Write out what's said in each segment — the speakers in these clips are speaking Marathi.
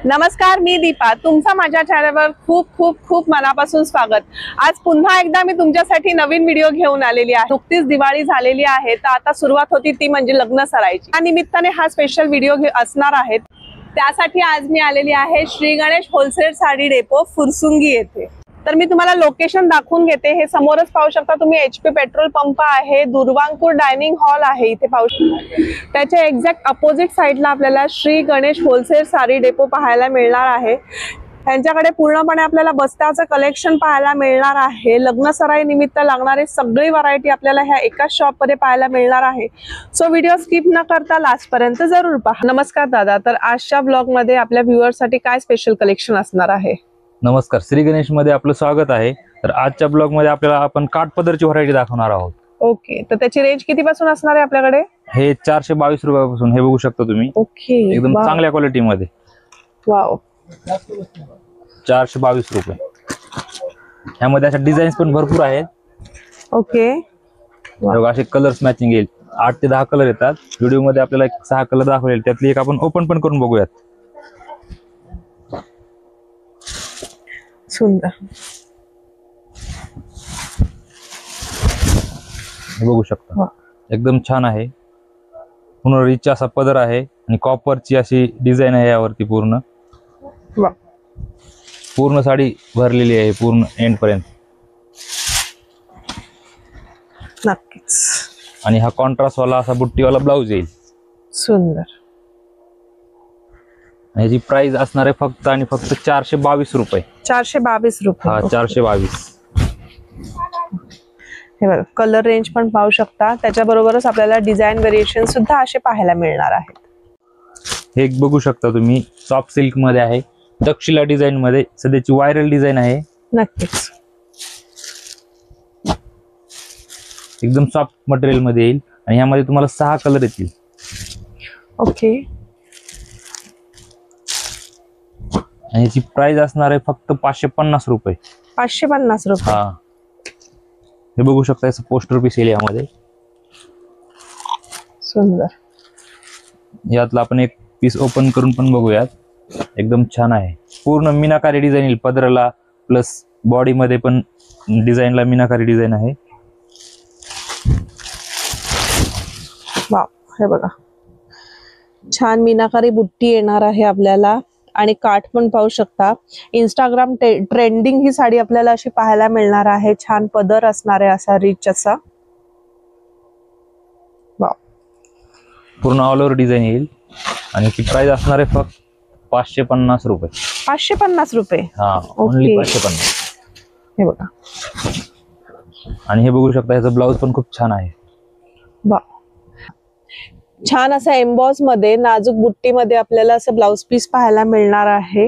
नमस्कार, मी दीपा. तुमचं माझ्या चॅनलवर खूप खूप खूप मनापासून स्वागत. आज पुन्हा एकदा मी तुमच्यासाठी नवीन व्हिडिओ घेऊन आलेली आहे. नुकतीच दिवाळी झालेली आहे, तर आता सुरुवात होती ती म्हणजे लग्न सराईची. त्या निमित्ताने हा स्पेशल व्हिडिओ असणार आहे. त्यासाठी आज मी आलेली आहे श्री गणेश होलसेल साडी डेपो फुरसुंगी येथे. तर मी तुम्हाला लोकेशन दाखवून घेते. हे समोरच पाहू शकता तुम्ही HP पेट्रोल पंप आहे, दुर्वांकूर डायनिंग हॉल आहे इथे पाहू शकता. त्याच्या एक्झॅक्ट अपोजिट साइडला आपल्याला श्री गणेश होलसेल साडी डेपो पाहायला मिळणार आहे. त्यांच्याकडे पूर्णपणे आपल्याला बस्त्याचं कलेक्शन पाहायला मिळणार आहे. लग्न सराई निमित्त लागणारे सगळी व्हरायटी आपल्याला ह्या एकाच शॉप मध्ये पाहायला मिळणार आहे. सो व्हिडिओ स्किप न करता लास्ट पर्यंत जरूर पहा. नमस्कार दादा, तर आजच्या ब्लॉग मध्ये आपल्या व्ह्युअर्स साठी काय स्पेशल कलेक्शन असणार आहे? नमस्कार, श्री गणेश मध्ये आपलं स्वागत आहे. तर आजच्या ब्लॉग मध्ये आपल्याला आपण काठपदरची व्हरायटी दाखवणार आहोत. ओके, तर त्याची रेंज किती पासून असणार आहे आपल्याकडे? हे 422 रुपयापासून हे बघू शकता तुम्ही. ओके, एकदम चांगल्या क्वालिटी मध्ये. वाव, 422 रुपये. ह्यामध्ये अशा डिझाईन्स पण भरपूर आहेत. ओके, असे कलर्स मॅचिंग येईल. 8 ते 10 कलर येतात. व्हिडिओ मध्ये आपल्याला 6 कलर दाखवले, त्यातली एक आपण ओपन पण करून बघूयात. सुंदर, बघू शकता एकदम छान आहे. पूर्ण रिच असा पदर आहे आणि कॉपरची अशी डिझाईन आहे यावरती. पूर्ण साडी भरलेली आहे पूर्ण एंड पर्यंत. नक्कीच. आणि हा कॉन्ट्रास्ट वाला असा बुट्टीवाला ब्लाउज येईल. सुंदर. ह्याची प्राइस असणार आहे फक्त आणि फक्त 422 रुपये. 422 रुपये. हा, 422. हे बघा, कलर रेंज पण पाहू शकता. त्याच्याबरोबरच आपल्याला डिझाईन व्हेरिएशन सुद्धा असे पाहायला मिळणार आहेत. हे एक बघू शकता तुम्ही, सॉफ्ट सिल्क मध्ये आहे, तक्षशिला डिझाईन मध्ये. सध्याची व्हायरल डिझाईन आहे. नक्कीच. एकदम सॉफ्ट मटेरियल मध्ये येईल आणि यामध्ये तुम्हाला 6 कलर येतील. ओके. आणि याची प्राइस असणार आहे फक्त 550 रुपये. 550 रुपये. हा, हे बघू शकता, याचं पोस्टर पीस येईल यामध्ये. सुंदर. यातला आपण एक पीस ओपन करून पण बघूयात. एकदम छान आहे. पूर्ण मीनाकारी डिझाईन येईल पदराला, प्लस बॉडी मध्ये पण डिझाईनला मीनाकारी डिझाईन आहे. वाव, हे बघा, छान मीनाकारी बुट्टी येणार आहे आपल्याला. आणि काठ पण पाहू शकता. इंस्टाग्राम ट्रेंडिंग ही साडी आपल्याला अशी पाहायला मिळणार आहे. छान पदर असणार आहे असा रिच असा. वाव, पूर्ण ऑल ओव्हर डिझाईन येईल आणि याची प्राइस असणार आहे फक्त 550 रुपये. 550 रुपये. हा, ओनली 550. हे बघा. आणि हे बघू शकता, याचं ब्लाउज पण खूप छान आहे. वाव, छान असा एम्बॉस मध्ये नाजूक बुट्टी मध्ये आपल्याला असं ब्लाउज पीस पाहायला मिळणार आहे.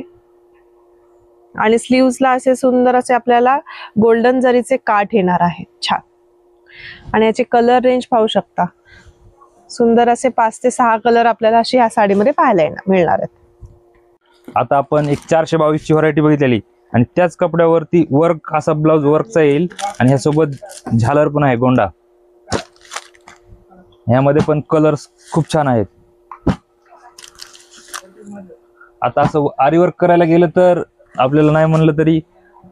आणि स्लीव्सला असे सुंदर असे आपल्याला गोल्डन जरीचे काठ येणार आहेत. छान. आणि याचे कलर रेंज पाहू शकता. सुंदर असे 5 ते 6 कलर आपल्याला अशी या साडीमध्ये पाहायला मिळणार आहेत. आता आपण एक 422 ची व्हरायटी बघितलेली आणि त्याच कपड्यावरती वर्क असा ब्लाउज वर्कचा येईल आणि ह्यासोबत झालर पण आहे, गोंडा. ह्यामध्ये पण कलर्स खूप छान आहेत. आता असं आरी वर्क करायला गेलं तर आपल्याला नाही म्हणलं तरी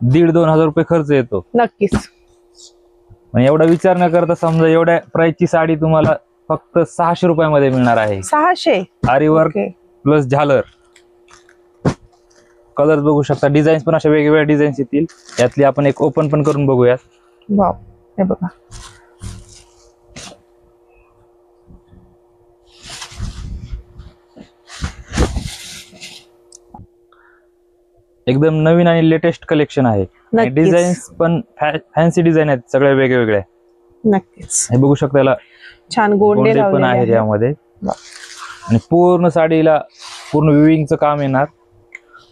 1,500-2,000 हजार रुपये खर्च येतो. नक्कीच. एवढा विचार न करता समजा एवढ्या प्राइसची साडी तुम्हाला फक्त 600 रुपयामध्ये मिळणार आहे. 600. आरी वर्क प्लस झालर. कलर बघू शकता. डिझाईन्स पण अशा वेगवेगळ्या डिझाईन्स येतील. यातली आपण एक ओपन पण करून बघूयात. वाव, हे बघा. एकदम नवीन आणि लेटेस्ट कलेक्शन आहे. डिझाईन्स पण फॅन्सी डिझाईन आहेत, सगळ्या वेगवेगळ्या. नक्कीच. हे बघू शकता, याला छान गोंडे पण आहेत यामध्ये. आणि पूर्ण साडीला पूर्ण विविंगचं काम येणार.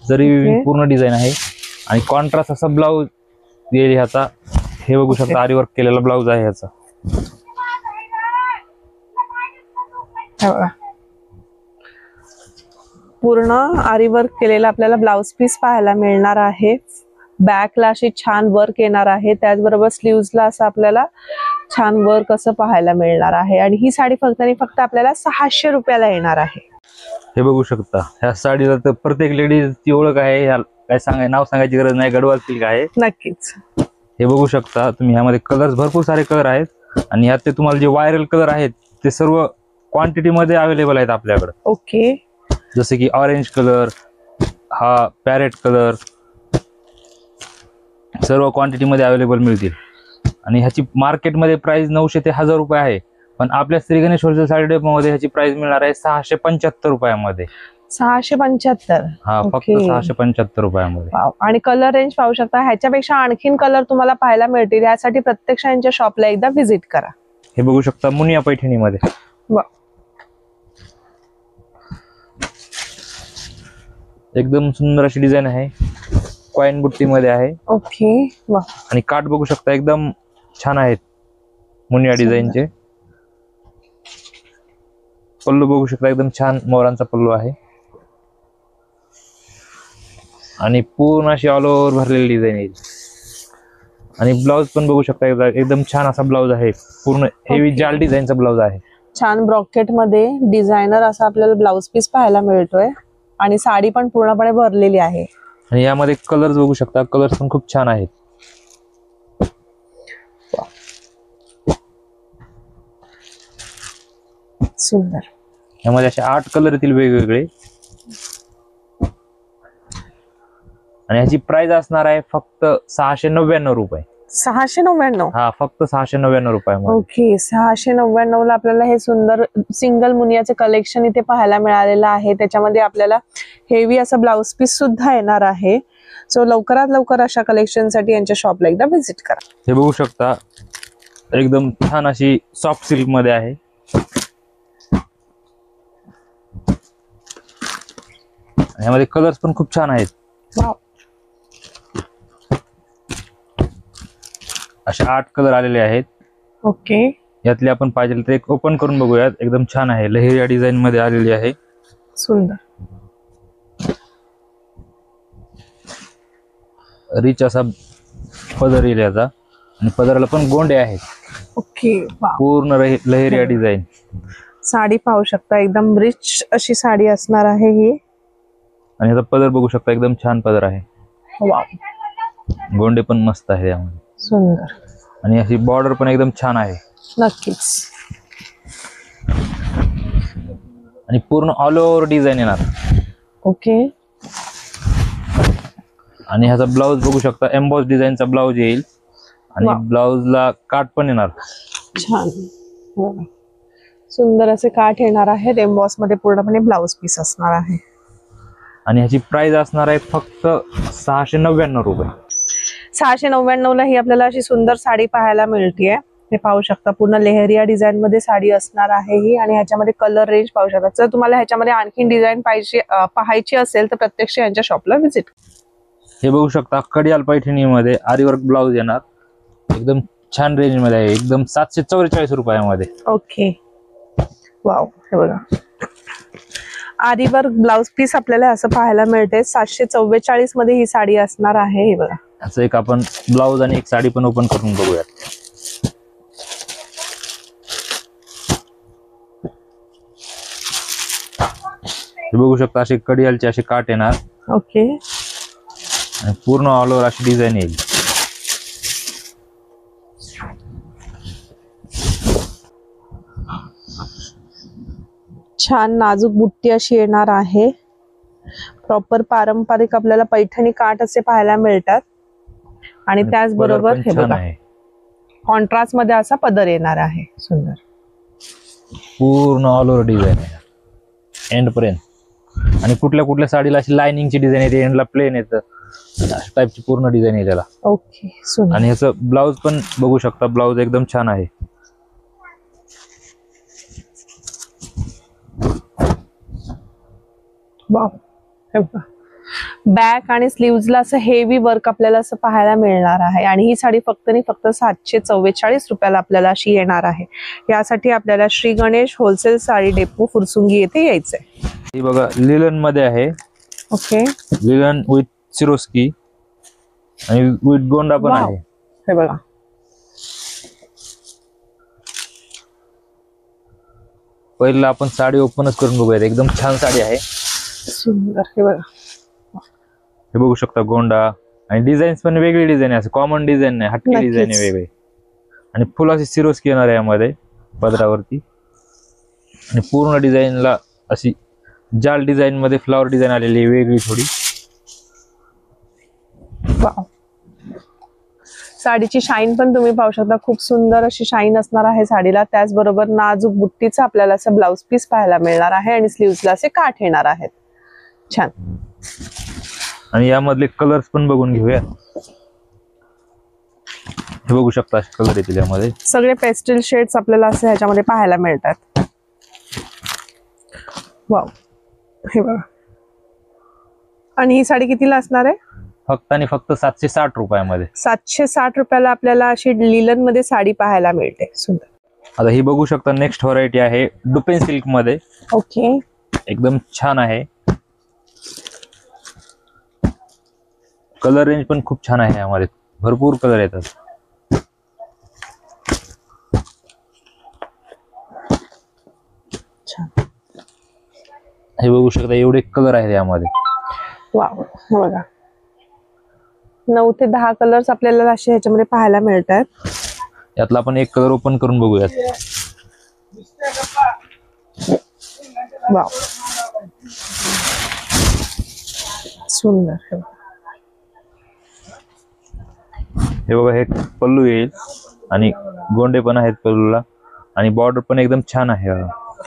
जरी विविंग पूर्ण डिझाईन आहे आणि कॉन्ट्रास्ट असा ब्लाउज येईल ह्याचा. हे बघू शकता, आरी वर्क केलेला ब्लाउज आहे ह्याचा. पूर्ण आरी वर्क केलेला आपल्याला ब्लाउज पीस पाहायला मिळणार आहे. बॅकला अशी छान वर्क येणार आहे. त्याचबरोबर स्लीव्सला असं आपल्याला छान वर्क असं पाहायला मिळणार आहे. आणि ही साडी फक्त आणि फक्त आपल्याला 600 रुपयाला येणार आहे. हे बघू शकता, ह्या साडीला तर प्रत्येक लेडीजची ओळख आहे. काय नाव सांगायची गरज नाही, गडवाल सिल्क आहे. नक्कीच. हे बघू शकता तुम्ही, ह्यामध्ये कलर्स भरपूर सारे कलर आहेत आणि ह्यात ते तुम्हाला जे व्हायरल कलर आहेत ते सर्व क्वांटिटी मध्ये अवेलेबल आहेत आपल्याकडे. ओके. जसे की ऑरेंज कलर, हा पॅरेट कलर, सर्व क्वांटिटी मध्ये अवेलेबल मिळतील. आणि ह्याची मार्केटमध्ये प्राइस 900 ते 1000 रुपये आहे, पण आपल्या श्री गणेश होलसेल साडी डेपो मध्ये ह्याची प्राइस मिळणार आहे 675 रुपयामध्ये. 675. हा, फक्त 675 रुपयामध्ये. वाव. आणि कलर रेंज पाहू शकता, ह्याच्यापेक्षा आणखीन कलर तुम्हाला पाहायला मिळतील. यासाठी प्रत्यक्ष यांच्या शॉपला एकदा व्हिजिट करा. हे बघू शकता मुनिया पैठणीमध्ये. वाव. एकदम सुंदर अशी डिझाईन आहे, कॉइन बुट्टी मध्ये आहे. ओके. वाव. आणि काठ बघू शकता एकदम छान आहेत मुनिया डिझाईनचे. पल्लू बघू शकता, एकदम छान मोरांचा पल्लू आहे आणि पूर्ण अशी ऑल ओव्हर भरलेली डिझाईन येईल. आणि ब्लाउज पण बघू शकता, एकदम छान असा ब्लाउज आहे, पूर्ण हेवी जाल डिझाईनचा ब्लाउज आहे. छान ब्रॉकेट मध्ये डिझायनर असा आपल्याला ब्लाउज पीस पाहायला मिळतोय आणि साडी पण पूर्णपणे भरलेली आहे. आणि यामध्ये कलर्स बघू शकता, कलर्स पण खूप छान आहेत. सुंदर. यामध्ये असे 8 कलर येतील वेगवेगळे. आणि ह्याची प्राइस असणार आहे फक्त 699 रुपये. 699. हा, फक्त 699 रुपयामध्ये. ओके. 699 ला आपल्याला हे सुंदर सिंगल मुनियाचे कलेक्शन इथे पाहायला मिळालेलं आहे. त्याच्यामध्ये आपल्याला हेवी असं ब्लाउज पीस सुद्धा येणार आहे. सो लवकरात लवकर अशा कलेक्शन साठी यांच्या शॉपला एकदा व्हिजिट करा. हे बघू शकता, एकदम छान अशी सॉफ्ट सिल्क मध्ये आहे. ह्यामध्ये कलर्स पण खूप छान आहेत. वाव. असे 8 कलर आलेले आहेत. ओके. यातले आपण पाहिजे तर एक ओपन करून बघूयात. एकदम छान आहे, लहेरिया डिझाईन मध्ये आलेली आहे. सुंदर. रिच असा पदर येईल याचा आणि पदराला पण गोंडे आहेत. ओके. वाव. पूर्ण लहेरिया डिझाईन. साडी पाहू शकता, एकदम रिच अशी साडी असणार आहे ही. आणि याचा पदर बघू शकता, एकदम छान पदर आहे. वाव. गोंडे पण मस्त आहे यामध्ये. सुंदर. आणि अशी बॉर्डर पण एकदम छान आहे. नक्कीच. आणि पूर्ण ऑल ओव्हर डिझाईन येणार. ओके. आणि ह्याचा ब्लाउज बघू शकता, एम्बॉस डिझाईनचा ब्लाउज येईल आणि वाव. ब्लाउजला काठ पण येणार. छान. सुंदर असे काठ येणार आहेत. एम्बॉस मध्ये पूर्णपणे ब्लाउज पीस असणार आहे. आणि ह्याची प्राइस असणार आहे फक्त 699 रुपये. 699 ला ही आपल्याला अशी सुंदर साडी पाहायला मिळतीये. हे पाहू शकता, पूर्ण लेहरिया डिझाईन मध्ये साडी असणार आहे ही. आणि ह्याच्यामध्ये कलर रेंज पाहू शकता. जर तुम्हाला ह्याच्यामध्ये आणखीन डिझाईन पाहायची असेल तर प्रत्यक्ष यांच्या शॉपला व्हिजिट. हे बघू शकता, कडियाल पैठणीमध्ये आरीवर्क ब्लाउज येणार. एकदम छान रेंज मध्ये आहे, एकदम 744 रुपयामध्ये. ओके. वाव. हे बघा, आरीवर्क ब्लाउज पीस आपल्याला असं पाहायला मिळते. 744 मध्ये ही साडी असणार आहे. हे बघा, असं एक आपण ब्लाउज आणि एक साडी पण ओपन करून बघूयात. हे बघू शकता, असे कडियालचे असे काठ येणार. ओके. आणि पूर्ण ऑल ओव्हर अशी डिझाईन येईल. छान नाजूक बुट्टी अशी येणार आहे. प्रॉपर पारंपरिक आपल्याला पैठणी काठ असे पाहायला मिळतात. आणि त्याचबरोबर हे बघा, कॉन्ट्रास्ट मध्ये असा पदर येणार आहे. सुंदर. पूर्ण ऑल ओव्हर डिझाईन आहे एंड पर्यंत. आणि कुठल्या कुठल्या साडीला अशी लाइनिंगची डिझाईन येते, एंडला प्लेन येतं, अशा टाइपची पूर्ण डिझाईन आहे त्याला. ओके. सुंदर. आणि ह्याचं ब्लाउज पण बघू शकता, ब्लाउज एकदम छान आहे. वाव. हे बघा, बॅक आणि स्लीव्हजला असं हेवी वर्क आपल्याला असं पाहायला मिळणार आहे. आणि ही साडी फक्त आणि फक्त 744 रुपयाला आपल्याला अशी येणार आहे. यासाठी आपल्याला श्री गणेश होलसेल साडी डेपो फुरसुंगी येथे यायचंय. ही बघा, लिलन मध्ये आहे. ओके. लिलन विथ सिरोस्की आणि विथ गोंडा पण आहे. हे बघा, पहिला आपण साडी ओपनच करून बघूयात. एकदम छान साडी आहे. सुंदर. हे बघा, हे बघू शकता गोंडा आणि डिझाईन्स पण वेगळी डिझाईन आहे. असं कॉमन डिझाईन नाही, हटके नक्कीच. डिझाईन आहे वेगळे. आणि फुल अशी सिरोस्की येणार आहे यामध्ये पदरावरती. आणि पूर्ण डिझाईनला अशी जाल डिझाईन मध्ये फ्लॉवर डिझाईन आलेली आहे वेगळी थोडी. वाव. साडीची शाईन पण तुम्ही पाहू शकता, खूप सुंदर अशी शाईन असणार आहे साडीला. त्याचबरोबर नाजूक बुट्टीचा आपल्याला असं ब्लाउज पीस पाहायला मिळणार आहे आणि स्लीव्हजला असे काठ येणार आहेत. छान. आणि यामधले कलर्स पण बघून घेऊया. हे बघू शकता असे कलर येतील यामध्ये. सगळे पेस्टल शेड्स आपल्याला असे ह्याच्यामध्ये पाहायला मिळतात. वाव. हे बघा. आणि ही साडी कितीला असणार आहे? फक्त आणि फक्त 760 रुपयामध्ये. 760 रुपयाला आपल्याला अशी लिलन मध्ये साडी पाहायला मिळते. सुंदर. आता ही बघू शकता नेक्स्ट व्हरायटी आहे डुपेन सिल्क मध्ये. ओके. एकदम छान आहे. कलर रेंज पण खूप छान आहे यामध्ये, भरपूर कलर येतात. छान. हे बघू शकता एवढे कलर आहेत यामध्ये. वाव. हे बघा, 9 ते 10 कलर्स आपल्याला असे ह्याच्यामध्ये पाहायला मिळतात. यातला आपण एक कलर ओपन करून बघूयात. वाव. सुंदर. हे बघा. हे बघा हे पल्लू येईल आणि गोंडे पण आहेत पल्लूला. आणि बॉर्डर पण एकदम छान आहे.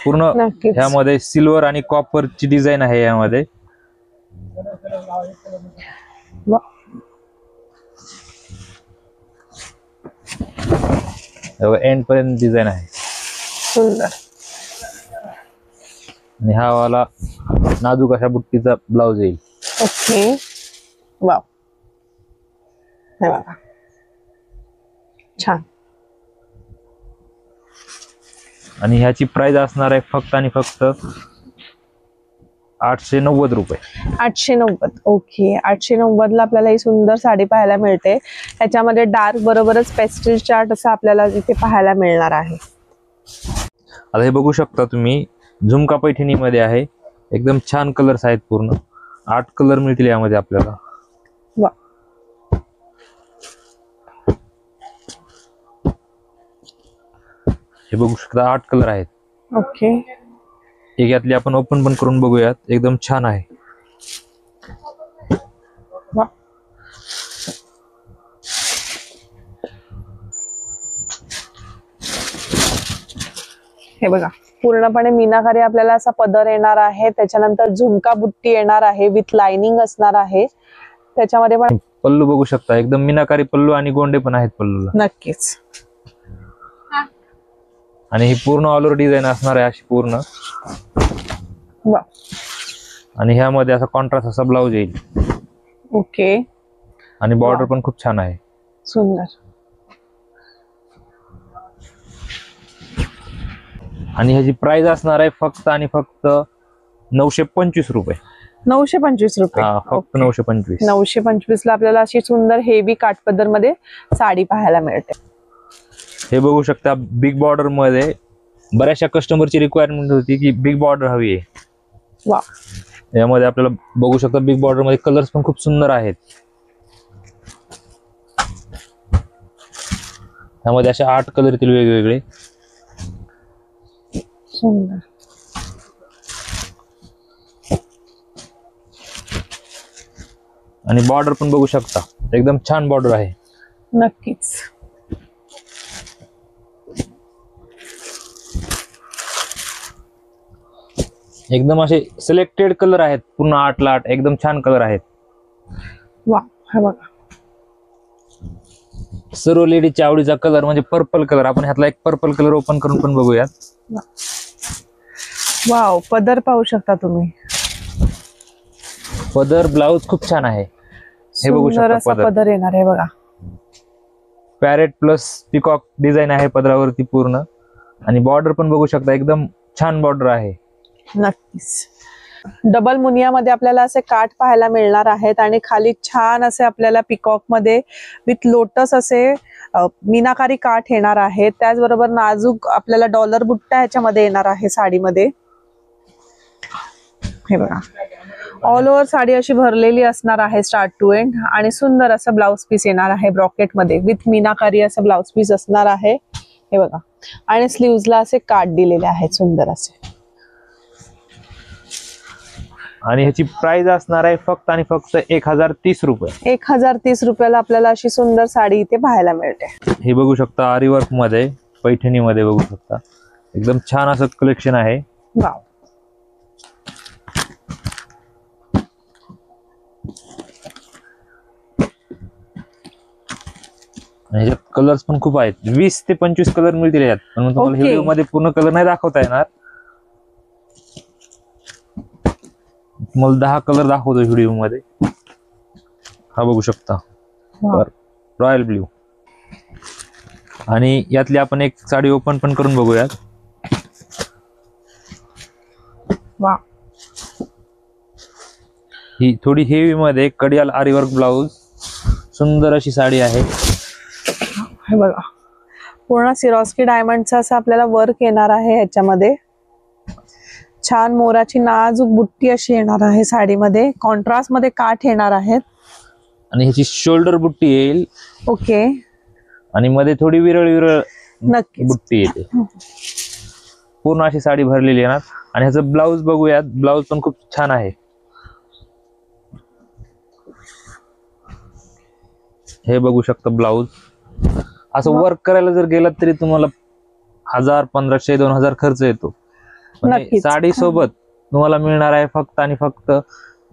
पूर्ण नक्कीच. ह्यामध्ये सिल्वर आणि कॉपर ची डिझाईन आहे यामध्ये. वाव. एंड पर्यंत डिझाईन आहे. सुंदर. आणि हा वाला नाजूक अशा बुट्टीचा ब्लाउज येईल. ओके. वाव. हे बघा, छान. आणि ह्याची प्राइस असणार आहे फक्त आणि फक्त 890 रुपये. 890. ओके. 890 ला आपल्याला ही सुंदर साडी पाहायला मिळते. त्याच्यामध्ये डार्क बरोबरच पेस्टल चार्ट असं आपल्याला इथे पाहायला मिळणार आहे. आता हे बघू शकता तुम्ही झुमका पैठणी मध्ये आहे. एकदम छान कलर्स आहेत. पूर्ण 8 कलर मिळतील यामध्ये आपल्याला. वा. हे बघू शकता 8 कलर आहेत. ओके. एक यातली आपण ओपन पण करून बघूयात. एकदम छान आहे. वा. हे बघा, पूर्णपणे मीनाकारी आपल्याला असा पदर येणार आहे. त्याच्यानंतर झुमका बुट्टी येणार आहे विथ लाइनिंग असणार आहे. त्याच्यामध्ये पण पल्लू बघू शकता एकदम मीनाकारी पल्लू आणि गोंडे पण आहेत पल्लूला. नक्कीच. आणि ही पूर्ण ऑल ओव्हर डिझाईन असणार आहे अशी पूर्ण. वा. आणि ह्यामध्ये असा कॉन्ट्रास्ट असा ब्लाउज येईल. ओके. आणि बॉर्डर पण खूप छान आहे. सुंदर. आणि ह्याची प्राइस असणार आहे फक्त आणि फक्त 925 रुपये. 925 रुपये. हा, फक्त 925. 925 ला आपल्याला अशी सुंदर हेवी काठपदर मध्ये साडी पाहायला मिळते. हे बघू शकता बिग बॉर्डर मध्ये. बऱ्याचशा कस्टमरची रिक्वायरमेंट होती की बिग बॉर्डर हवी आहे. वा. यामध्ये आपल्याला बघू शकता बिग बॉर्डर मध्ये कलर्स पण खूप सुंदर आहेत. यामध्ये असे 8 कलर येतील वेगवेगळे. सुंदर. आणि बॉर्डर पण बघू शकता एकदम छान बॉर्डर आहे. नक्कीच. एकदम असे सिलेक्टेड कलर आहेत. पूर्ण 8 ला 8 एकदम छान कलर आहेत. वा. हे बघा, सर्व लेडीजच्या आवडीचा कलर म्हणजे पर्पल कलर. आपण ह्यातला एक पर्पल कलर ओपन करून पण बघूयात. वाव. पदर पाहू शकता तुम्ही. पदर ब्लाउज खूप छान आहे. हे बघू सुंदर शकता असा पदर. पदर येणार आहे बघा. पॅरेट प्लस पिकॉक डिझाईन आहे पदरावरती पूर्ण. आणि बॉर्डर पण बघू शकता एकदम छान बॉर्डर आहे. नक्कीच. डबल मुनियामध्ये आपल्याला असे काठ पाहायला मिळणार आहेत आणि खाली छान असे आपल्याला पिकॉक मध्ये विथ लोटस असे मीनाकारी काठ येणार आहे, त्याचबरोबर नाजूक आपल्याला डॉलर बुट्टा ह्याच्यामध्ये येणार आहे साडीमध्ये. हे बघा, ऑल ओव्हर साडी अशी भरलेली असणार आहे स्टार्ट टू एंड, आणि सुंदर असं ब्लाउज पीस येणार आहे ब्रॉकेट मध्ये विथ मीनाकारी असं ब्लाउज पीस असणार आहे. हे बघा, आणि स्लीव्हजला असे काठ दिलेले आहेत सुंदर असे. आणि ह्याची प्राइस असणार आहे फक्त आणि फक्त 1030 रुपये. 1030 रुपयाला आपल्याला अशी सुंदर साडी इथे पाहायला मिळते. हे बघू शकता आरी वर्क मध्ये, पैठणी मध्ये बघू शकता, एकदम छान असं कलेक्शन आहे. वाव, ह्याच्यात कलर्स पण खूप आहेत, 20 ते 25 कलर मिळतील यात, पण तुम्हाला व्हिडिओ मध्ये पूर्ण कलर नाही दाखवता येणार. तुम्हाला 10 कलर दाखवतो व्हिडिओ मध्ये. हा बघू शकता रॉयल ब्ल्यू, आणि यातली आपण एक साडी ओपन पण करून बघूयात. वा, ही थोडी हेवी मध्ये कडियाल आरी वर्क ब्लाउज, सुंदर अशी साडी आहे. हे बघा, पूर्ण सिरोस्की डायमंडचं असं आपल्याला वर्क येणार आहे ह्याच्यामध्ये. छान मोराची नाजूक बुट्टी अशी येणार आहे साडीमध्ये, कॉन्ट्रास्ट मध्ये काठ येणार आहेत, आणि ह्याची शोल्डर बुट्टी येईल. ओके, आणि मध्ये थोडी विरळ विरळ नक्की बुट्टी येते. पूर्ण अशी साडी भरलेली येणार. आणि ह्याचं ब्लाउज बघूयात, ब्लाउज पण खूप छान आहे. हे बघू शकता ब्लाउज. असं वर्क करायला जर गेलात तरी तुम्हाला 1000, 1500, 2000 खर्च येतो. साडी सोबत तुम्हाला मिळणार आहे फक्त आणि फक्त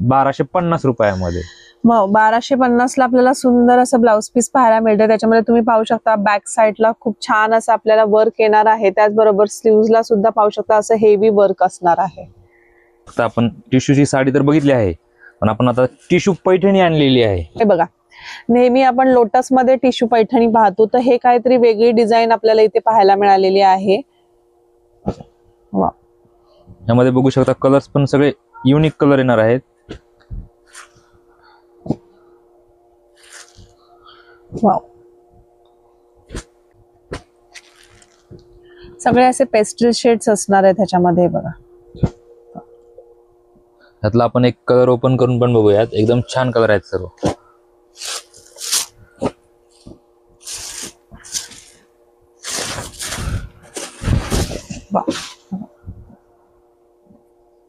1250 रुपयामध्ये. मग 1250 ला आपल्याला सुंदर असं ब्लाउज पीस पाहायला मिळतं. त्याच्यामध्ये तुम्ही पाहू शकता बॅक साईडला खूप छान असं आपल्याला वर्क येणार आहे, त्याचबरोबर स्लीव्हजला सुद्धा पाहू शकता असं हेवी वर्क असणार आहे. आता आपण टिश्यूची साडी तर बघितली आहे, पण आपण आता टिश्यू पैठणी आणलेली आहे. हे बघा, नेहमी आपण लोटस मध्ये टिश्यू पैठणी पाहतो, तर हे काहीतरी वेगळी डिझाईन आपल्याला इथे पाहायला मिळालेली आहे. वा, यामध्ये बघू शकता कलर्स पण सगळे युनिक कलर येणार आहेत. वाव, सगळे असे पेस्टल शेड्स असणार आहेत ह्याच्यामध्ये. बघा, यातला आपण एक कलर ओपन करून पण बघूयात, एकदम छान कलर आहेत सर्व.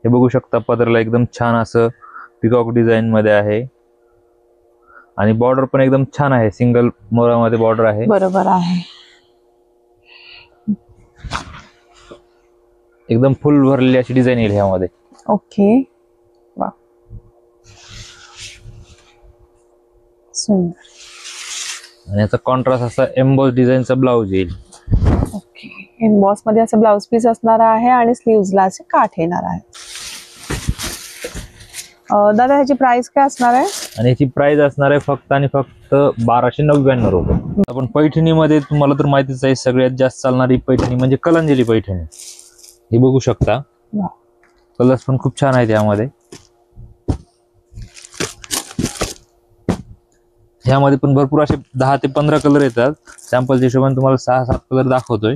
हे बघू शकता पदराला एकदम छान असं पिकॉक डिझाईन मध्ये आहे, आणि बॉर्डर पण एकदम छान आहे, सिंगल मोरामध्ये बॉर्डर आहे. बरोबर आहे, एकदम फुल भरलेली अशी डिझाईन येईल ह्यामध्ये. ओके, वा, सुंदर. आणि याचा कॉन्ट्रास्ट असा एम्बॉस डिझाईनचा ब्लाउज येईल. ओके, एम्बॉस मध्ये असं ब्लाउज पीस असणार आहे, आणि स्लीव्हजला असे काठ येणार आहे. दादा ह्याची प्राइस काय असणार आहे? आणि याची प्राइस असणार आहे फक्त आणि फक्त 1299 रुपये. आपण पैठणीमध्ये तुम्हाला तर माहितीच आहे, सगळ्यात जास्त चालणारी पैठणी म्हणजे कलांजली पैठणी. हे बघू शकता, कलर्स पण खूप छान आहेत यामध्ये. ह्यामध्ये पण भरपूर असे 10 ते 15 कलर येतात. सॅम्पलच्या हिशोबाने तुम्हाला 6-7 कलर दाखवतोय.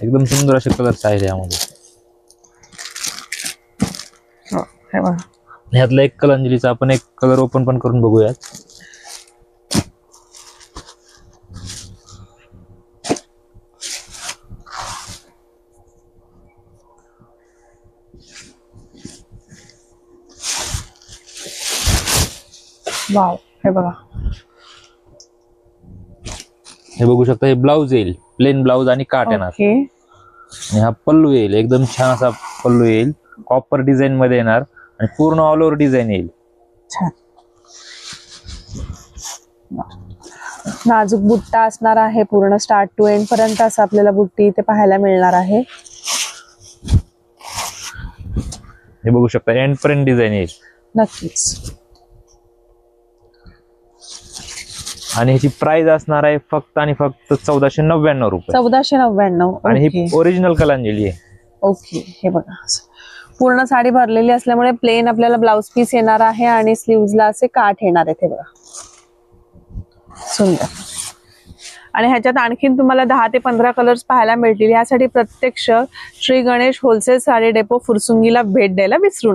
एकदम सुंदर असे कलर्स आहेत यामध्ये. ह्यातला एक कलांजलीचा आपण एक कलर ओपन पण करून बघूयात. वाव, हे बघा, हे बघू शकता. हे ब्लाउज येईल, प्लेन ब्लाउज आणि काट येणार. आणि हा पल्लू येईल, एकदम छान असा पल्लू येईल, कॉपर डिझाईन मध्ये येणार, आणि पूर्ण ऑल ओव्हर डिझाईन येईल. नाजूक बुट्टा असणार आहे, पूर्ण स्टार्ट टू एंड पर्यंत असं आपल्याला बुट्टी इथे पाहायला मिळणार आहे. हे बघू शकता, एंड पर्यंत डिझाईन येईल. नक्कीच. आणि ह्याची प्राइस असणार आहे फक्त आणि फक्त 1499 रुपये. 1499. आणि ही ओरिजिनल कलांजली आहे. ओके, हे बघा, पूर्ण साडी भरलेली असल्यामुळे प्लेन आपल्याला ब्लाउज पीस येणार आहे, आणि स्लीव्हजला असे काठ येणार आहेत. हे बघा, सुंदर. आणि ह्याच्यात आणखीन तुम्हाला 10 ते 15 कलर्स पाहायला मिळतील. यासाठी प्रत्यक्ष श्री गणेश होलसेल साडी डेपो फुरसुंगीला भेट द्यायला विसरू नका.